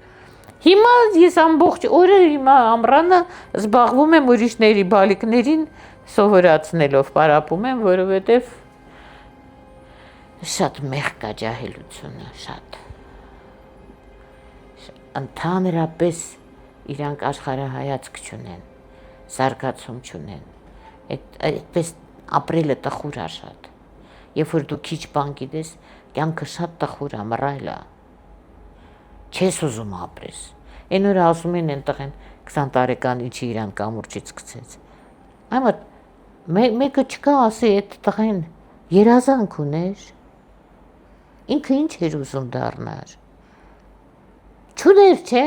Հիմա ես ամբողջ օրը հիմա ամռանը զբաղվում եմ ուրիշների բալիկներին սովորացնելով, պարապում եմ, որովհետև շատ մեղք կա ջահելությունը, շատ։ Ընդհանրապես իրանք աշխարհայացք չունեն, զարգացում չունեն։ Այդպես ապրելը տխուր է շատ։ Երբ որ դու քիչ բան գիտես, կյանքը շատ տխուր է, մռայլ է։ Չես ուզում ապրես։ Այն օրը ասում են տղեն 20 տարեկան ինչի իրան կամուրջից գցեց։ Այմա մեկը չկա ասի այդ տղեն երազանք ուներ։ Ինքը ինչ էր ուզում դառնալ։ Չուներ, չէ՞։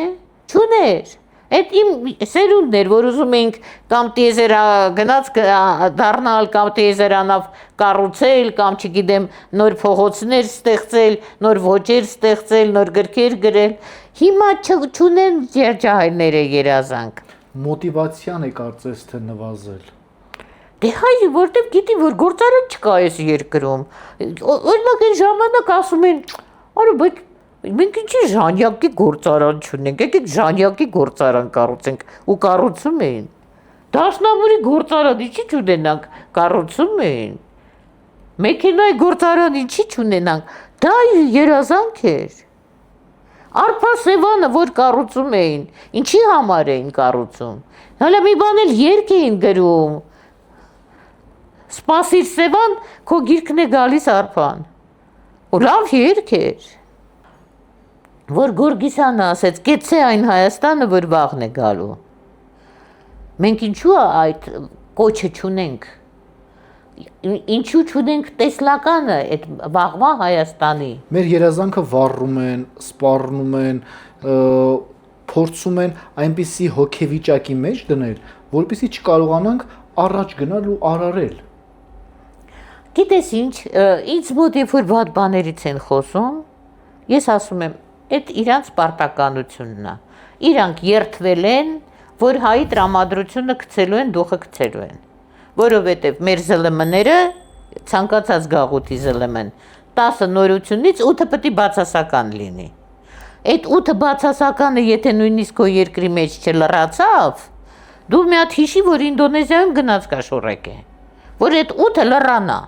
Չուներ։ Այդ իմ սերունդն էր, որ ուզում էինք կամ տիեզերա գնաց դառնալ, կամ տիեզերանավ կառուցել, կամ չգիտեմ, նոր փողոցներ ստեղծել, նոր ոճեր ստեղծել, նոր գրքեր գրել։ Հիմա չունեն ջահելները երազանք։ Մոտիվացիան է կարծես թե նվազել։ Դե հայ, որտեվ գիտի, որ գործարան չկա այս երկրում։ Օրինակ այն ժամանակ ասում են, արո, բայց մենք ինչի ժանյակի գործարան չունենք, եկեք ժանյակի գործարան կառուցենք ու կառուցում էին։ Դաշնամուրի գործարան ինչի չունենանք, կառուցում էին։ Մեքենայի գործարան ինչի չունենանք, դա երազանք էր։ Արփա Սևանը, որ կառուցում էին, ինչի համար էին կառուցում։ Հələ մի բան էլ երգ էին գրում։ Սպասիր Սևան, քո գիրքն է գալիս արփան։ Ու լավ երգ էր։ Որ Գորգիսյանը ասեց, կեցե այն Հայաստանը, որ վաղն է գալու։ Մենք ինչու այդ կոչը չունենք։ Ինչու չունենք տեսլականը այդ վաղվա Հայաստանի։ Մեր երազանքը վառում են, սպառնում են, փորձում են այնպիսի հոգեվիճակի մեջ դնել, որպեսզի չկարողանանք առաջ գնալ ու արարել։ Գիտես ինչ, ինձ մոտ երբ որ վատ բաներից են խոսում, ես ասում եմ, այդ իրանց պարտականությունն է։ Իրանք երթվել են, որ հայի տրամադրությունը գցելու են, դուխը գցելու են։ Որովհետև մեր ԶԼՄ-ները ցանկացած գաղութի ԶԼՄ-ն 10 նորությունից 8-ը պետք է բացասական լինի։ Այդ 8-ը բացասականը, եթե նույնիսկ քո երկրի մեջ չլրացավ, դու մի հատ հիշի, որ Ինդոնեզիայում գնաց կա շորեկե, որ այդ 8-ը լրանա։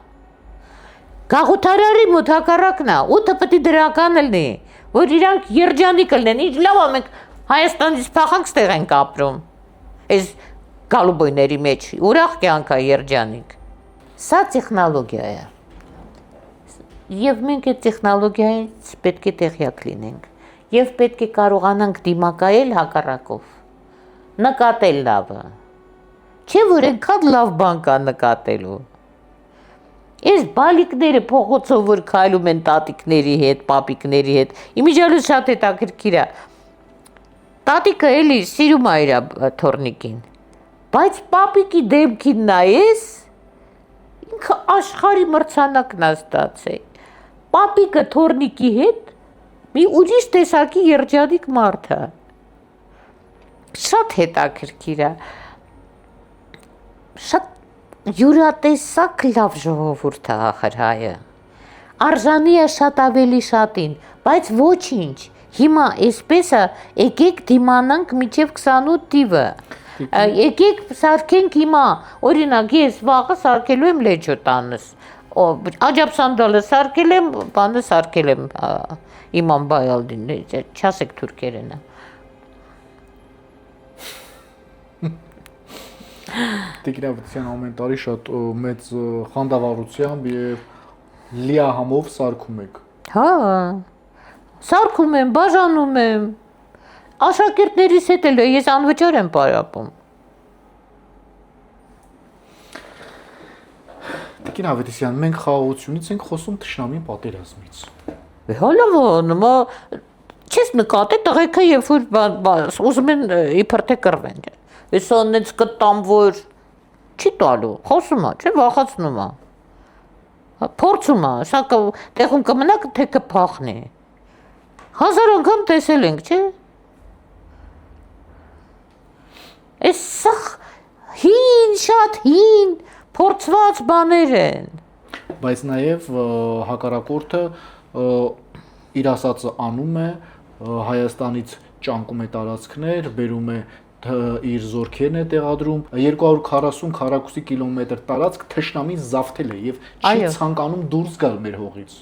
Գաղութարարի մոտ հակառակն է, 8-ը պետք է դրական լինի, որ իրանք երջանիկ լինեն, ինչ լավ է մենք Հայաստանից փախանք ստեղ ենք ապրում։ Այս գալուբոյների մեջ ուրախ կյանք է երջանիկ։ Սա տեխնոլոգիա է։ Եվ մենք այդ տեխնոլոգիայից պետք է տեղյակ լինենք։ Եվ պետք է կարողանանք դիմակայել հակառակով։ Նկատել լավը։ Չէ՞ որ այնքան լավ բան կա նկատելու։ Այս բալիկները փողոցով որ քայլում են տատիկների հետ, պապիկների հետ, իմիջիալը շատ հետաքրքիր է։ Տատիկը էլի սիրում է իր թորնիկին, բայց պապիկի դեմքին նայես, ինքը աշխարհի մրցանակն է ստացել։ Պապիկը թորնիկի հետ մի ուրիշ տեսակի երջանիկ մարդ է։ Շատ հետաքրքիր է։ Շատ յուրատեսակ լավ ժողովուրդ է ախր հայը։ Արժանի է շատ ավելի շատին, բայց ոչինչ։ Հիմա այսպես է, եկեք դիմանանք մինչև 28 թիվը։ Եկեք սարքենք հիմա, օրինակ ես վաղը սարքելու եմ լեջոտանս։ Աջապ սանդալը սարքել եմ, բանը սարքել եմ Իմամ Բայալդին, չասեք թուրքերենը։ Տիկնավության ամեն տարի շատ մեծ խանդավառությամբ եւ լիահամով սարքում եք։ Հա։ Սարքում եմ, բաժանում եմ։ Աշակերտներիս հետ էլ ես անվճար եմ պարապում։ Տիկին Ավետիսյան, մենք խաղաղությունից ենք խոսում թշնամի պատերազմից։ Հալո, նոմա չես նկատի տղեկը երբ որ ուզում են իբր թե կռվեն։ Ես անից կտամ որ չի տալու, խոսում է, չէ՞ վախացնում է։ Փորձում է, սա տեղում կմնա թե կփախնի։ 1000 անգամ տեսել ենք, չէ՞։ Այս սա հին, շատ հին, փորձված բաներ են։ Բայց նաև հակառակորդը իր ասածը անում է, Հայաստանից ճանկում է տարածքներ, բերում է իր զորքերն է տեղադրում 240 քառակուսի կիլոմետր տարածք թշնամին զավթել է եւ չի ցանկանում դուրս գալ մեր հողից։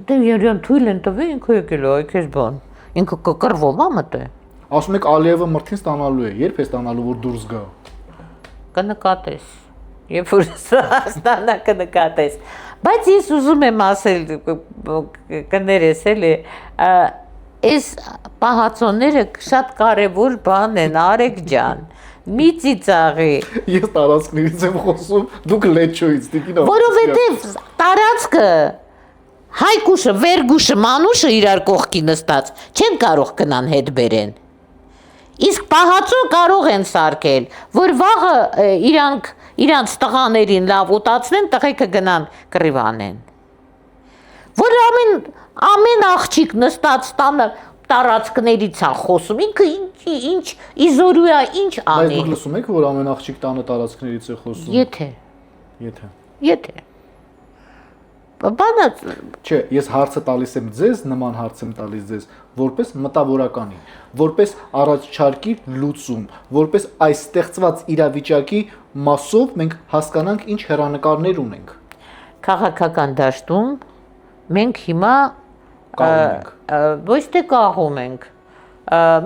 Դե երան թույլ են տվել ինքը եկել է, այ քեզ բան։ Ինքը կկռվով է մտե։ Ասում եք Ալիևը մրթին ստանալու է, երբ է ստանալու որ դուրս գա։ Կնկատես։ Երբ որ ստանա կնկատես։ Բայց ես ուզում եմ ասել կներես էլի, այս պահածոները շատ կարևոր բան են, Արեգ ջան։ Մի ծիծաղի։ Ես տարածքներից եմ խոսում, դուք լեչոից, տիկին։ Որովհետև տարածքը Հայկուշը, Վերգուշը, Մանուշը իրար կողքի նստած չեն կարող կնան հետ բերեն։ Իսկ պահածո կարող են սարքել, որ վաղը իրանց տղաներին լավ ուտացնեն, տղեկը գնան կռիվանեն։ Որ ամեն աղջիկ նստած տանը տարածքներից է խոսում, ինքը ինչ իզորույա, ինչ անի։ Բայց դուք լսում եք, որ ամեն աղջիկ տանը տարածքներից է խոսում։ Եթե։ Բանը Չէ, ես հարցը տալիս եմ ձեզ, նման հարց եմ տալիս ձեզ, որպես մտավորականի, որպես առաջարկի լուծում, որպես այս ստեղծված իրավիճակի մասով մենք հասկանանք ինչ հեռանկարներ ունենք։ Քաղաքական դաշտում մենք հիմա ոչ թե կաղում ենք,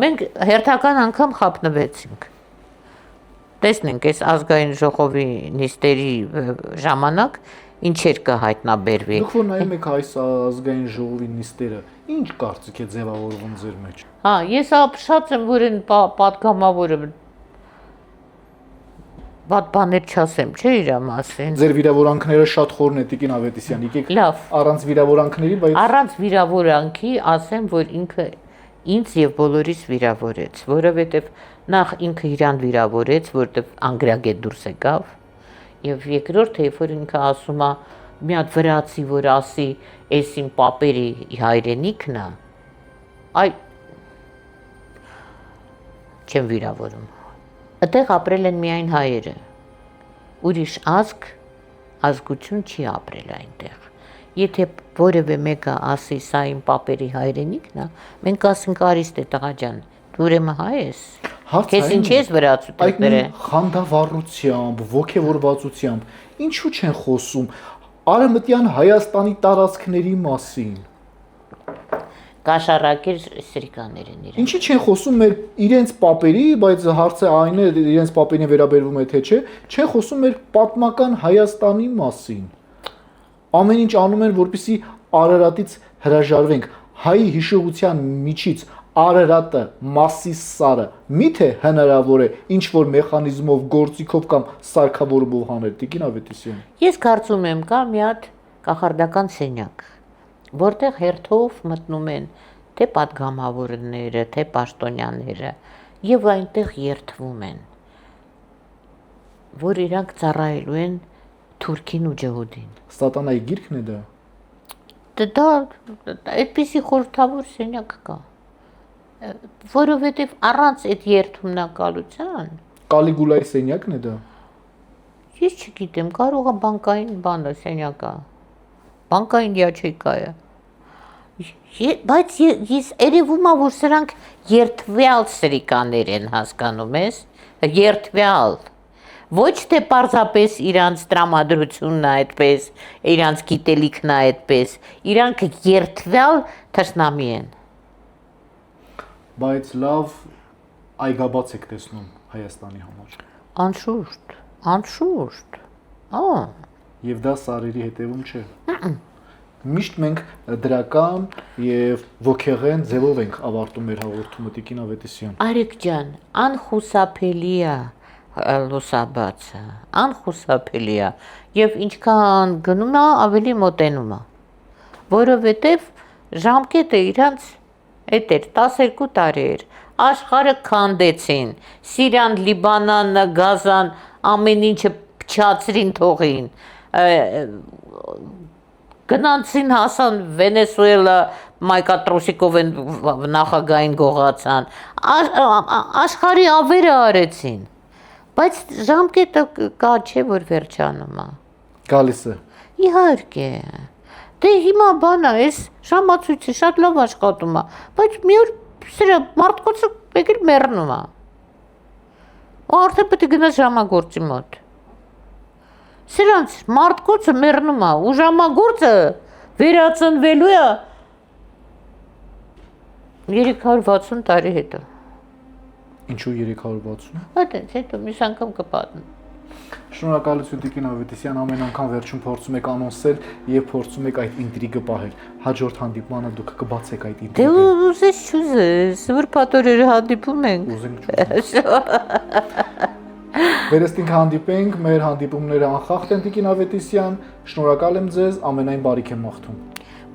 մենք հերթական անգամ խափնվեցինք։ Տեսնենք, այս ազգային ժողովի նիստերի ժամանակ ինչեր կհայտնաբերվի։ Դուք որ նայում եք այս ազգային ժողովի նիստերը, ինչ կարծիք է ձևավորվում ձեր մեջ։ Հա, ես ապշած եմ, որ այն պատգամավորը բադ բաներ չասեմ, չէ՞ իր մասին։ Ձեր վիրավորանքները շատ խորն է, Տիկին Ավետիսյան, եկեք առանց վիրավորանքների, բայց առանց վիրավորանքի ասեմ, որ ինքը ինձ եւ բոլորիս վիրավորեց, որովհետեւ նախ ինքը իրան վիրավորեց, որտեւ անգրագետ դուրս եկավ, եւ երկրորդ երբ որ ինքը ասում է մի հատ վրացի, որ ասի, «Էս իմ պապերի հայրենիքն է», այ չեմ վիրավորում։ Այդտեղ ապրել են միայն հայերը։ Ուրիշ ազգություն չի ապրել այնտեղ։ Եթե որևէ մեկը ասի, «Սա իմ պապերի հայրենիքն է», մենք ասենք, «Արիստե տղա ջան, դու ուրեմն հայ ես»։ Քեզ ինչ ես վրացուտները։ Խանդավառությամբ, ոգևորվածությամբ ինչու չեն խոսում Արևմտյան Հայաստանի տարածքների մասին։ Կաշառակիր սրիկաներն իրեն։ Ինչի չեն խոսում մեր իրենց պապերի, բայց հարցը այն է, իրենց պապերին վերաբերվում է թե չէ, չեն խոսում մեր պատմական Հայաստանի մասին։ Ամեն ինչ անում են, որպեսզի Արարատից հրաժարվենք։ Հայի հիշողության միջից Արարատը, Մասիսարը միթե հնարավոր է ինչ որ մեխանիզմով, գործիքով կամ սարքավորումով հանել, Տիկին Ավետիսյան։ Ես կարծում եմ կա մի հատ կախարդական սենյակ, որտեղ հերթով մտնում են թե պատգամավորները, թե պաշտոնյաները եւ այնտեղ երթվում են, որ իրանք ծառայելու են թուրքին ու ջհուդին։ Սատանայի գիրքն է դա։ Դա այդպիսի խորհրդավոր սենյակ կա։ Որովհետև առանց այդ երթումնակալության Կալիգուլայի սենյակն է դա։ Ես չգիտեմ, կարող է բանկային բանը սենյակա։ Բանկային յաչեյկա է։ Բայց ես երևում է, որ սրանք երթվյալ սրիկաներ են հասկանում ես, երթվյալ։ Ոչ թե պարզապես իրանց տրամադրությունն է այդպես, իրանց գիտելիքն է այդպես, իրանք երթվյալ թշնամի են։ Բայց լավ այգաբաց եք տեսնում Հայաստանի համար։ Անշուշտ։ Եվ դա սարերի հետևում չէ։ Միշտ մենք դրական եւ ոգեղեն ձևով ենք ավարտում մեր հաղորդումը, Տիկին Ավետիսյան։ Արեգ ջան, անխուսափելի է լուսաբացը, անխուսափելի է եւ ինչքան գնում է, ավելի մոտենում է։ Որովհետեւ ժամկետը իրանց Էդ էր 12 տարի էր, աշխարհը քանդեցին, Սիրիան, Լիբանանը, Գազան, ամեն ինչը փչացրին թողին, գնացին հասան Վենեսուելա, Մայկա Տրոսիկովեն նախագահին գողացան, աշխարհի ավերը արեցին, բայց ժամկետը կա չէ, որ վերջանում է։ Գալիս է։ Իհարկե։ Դե հիմա բանա, այս ժամացույցը շատ լավ աշխատում է, բայց մի օր սրա մարդկոցը եկել մեռնում է։ Ու արդեն պետք է գնաս ժամագործի մոտ։ Սրանց մարդկոցը մեռնում է, ու ժամագործը վերածնվելու է 360 տարի հետո։ Ինչու 360։ Այդտենց հետո մյուս անգամ կպատմեմ։ Շնորհակալություն Տիկին Ավետիսյան, ամեն անգամ վերջում փորձում եք անոնսել եւ փորձում եք այդ ինտրիգը պահել։ Հաջորդ հանդիպմանը դուք կբացեք այդ Դե ինտրիգը։ ուզես չուզես, որ պատորերը հանդիպում ենք։ Ուզենք Վերստին հանդիպենք, մեր հանդիպումները անխախտ են Տիկին Ավետիսյան, շնորհակալ եմ ձեզ, ամենայն բարիք եմ մաղթում։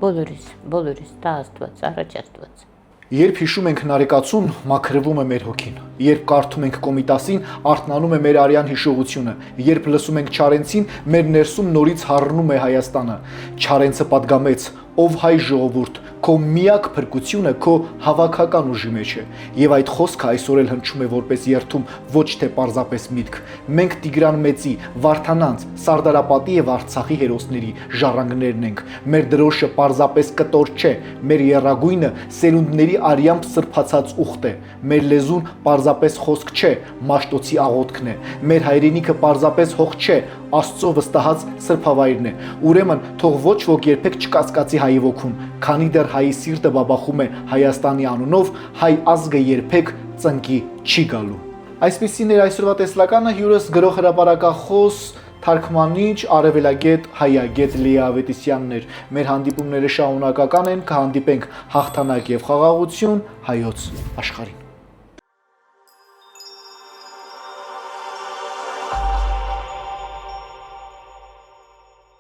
Բոլորիս, տա Աստված, առաջ Աստված։ Երբ հիշում ենք հնարեկացուն, մաքրվում է մեր հոգին։ Երբ կարդում ենք Կոմիտասին, արթնանում է մեր արյան հիշողությունը։ Երբ լսում ենք Չարենցին, մեր ներսում նորից հառնում է Հայաստանը։ Չարենցը պատգամեց. «Ով հայ ժողովուրդ, քո միակ փրկությունը քո հավաքական ուժի մեջ է»։ Եվ այդ խոսքը այսօր էլ հնչում է որպես երթում, ոչ թե պարզապես միտք։ Մենք Տիգրան Մեծի, Վարդանանց, Սարդարապատի եւ Արցախի հերոսների ժառանգներն ենք։ Մեր դրոշը պարզապես կտոր չէ, մեր եռագույնը սերունդների արյամբ սրբացած ուխտ է։ Մեր լեզուն պարզապես խոսք չէ, Մաշտոցի աղոթքն է։ Մեր հայրենիքը պարզապես հող չէ, Աստծո վստահած սրբավայրն է։ Ուրեմն թող ոչ ոք երբեք չկասկածի հայի ոգուն, քանի դեռ հայի սիրտը բաբախում է Հայաստանի անունով, հայ ազգը երբեք ծնկի չի գալու։ Այսպիսին էր այսօրվա տեսլականը, հյուրս գրող հրապարակախոս թարգմանիչ արևելագետ հայագետ Լիա Ավետիսյանն էր։ Մեր հանդիպումները շարունակական են, կհանդիպենք հաղթանակ եւ խաղաղություն հայոց աշխարհին։